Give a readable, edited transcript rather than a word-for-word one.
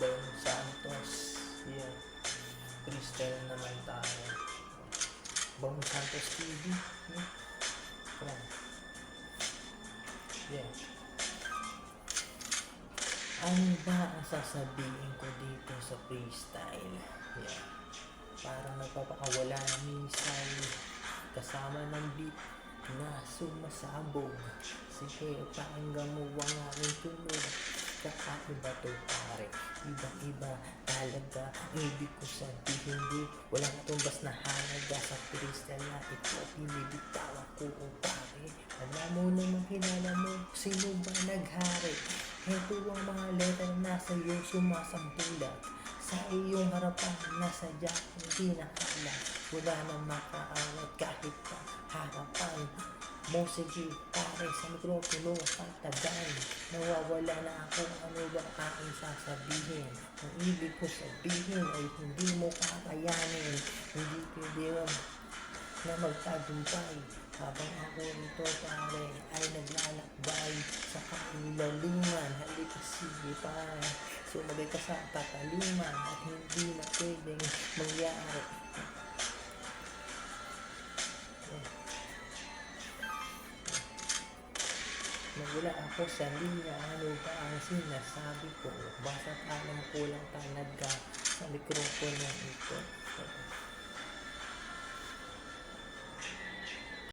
Bong Santos. Yeah. Freestyle naman tayo. Bong Santos TV. Yeah. Come on. Yeah. Ano ba ang sasabihin ko dito sa freestyle? Yeah. Parang nagpapakawala ng minsay kasama ng beat na sumasabog. Sige, pakinggan mo ang aking tunog. Kakaiba to pare, ibang-iba talaga. Ibig ko sabihin di walang tumbas na halaga sa freestyle na ito. Pinibitaw ako pare. Alam mo naman, kilala mo sino ba naghari. Ito ang mga letter na sa'yo sumasambulat. Sa iyong harapan nasadya hindi nakala. Wala na makaawat kahit pa harapan mo. Sige pare, sa mikropono patagan. Nawawala na ako, ano ba aking sasabihin. Ang ibig ko sabihin ay hindi mo kakayanin. Hindi pwede na magtagumpay habang ako rito pare ay naglalakbay sa kailaliman. Halika sige pare, sumagay ka sa pataliman at hindi na pwedeng mangyari. Nagula ako sa linya, ano ba ang sinasabi ko? Basta't alam ko lang talaga sa mikropono ito.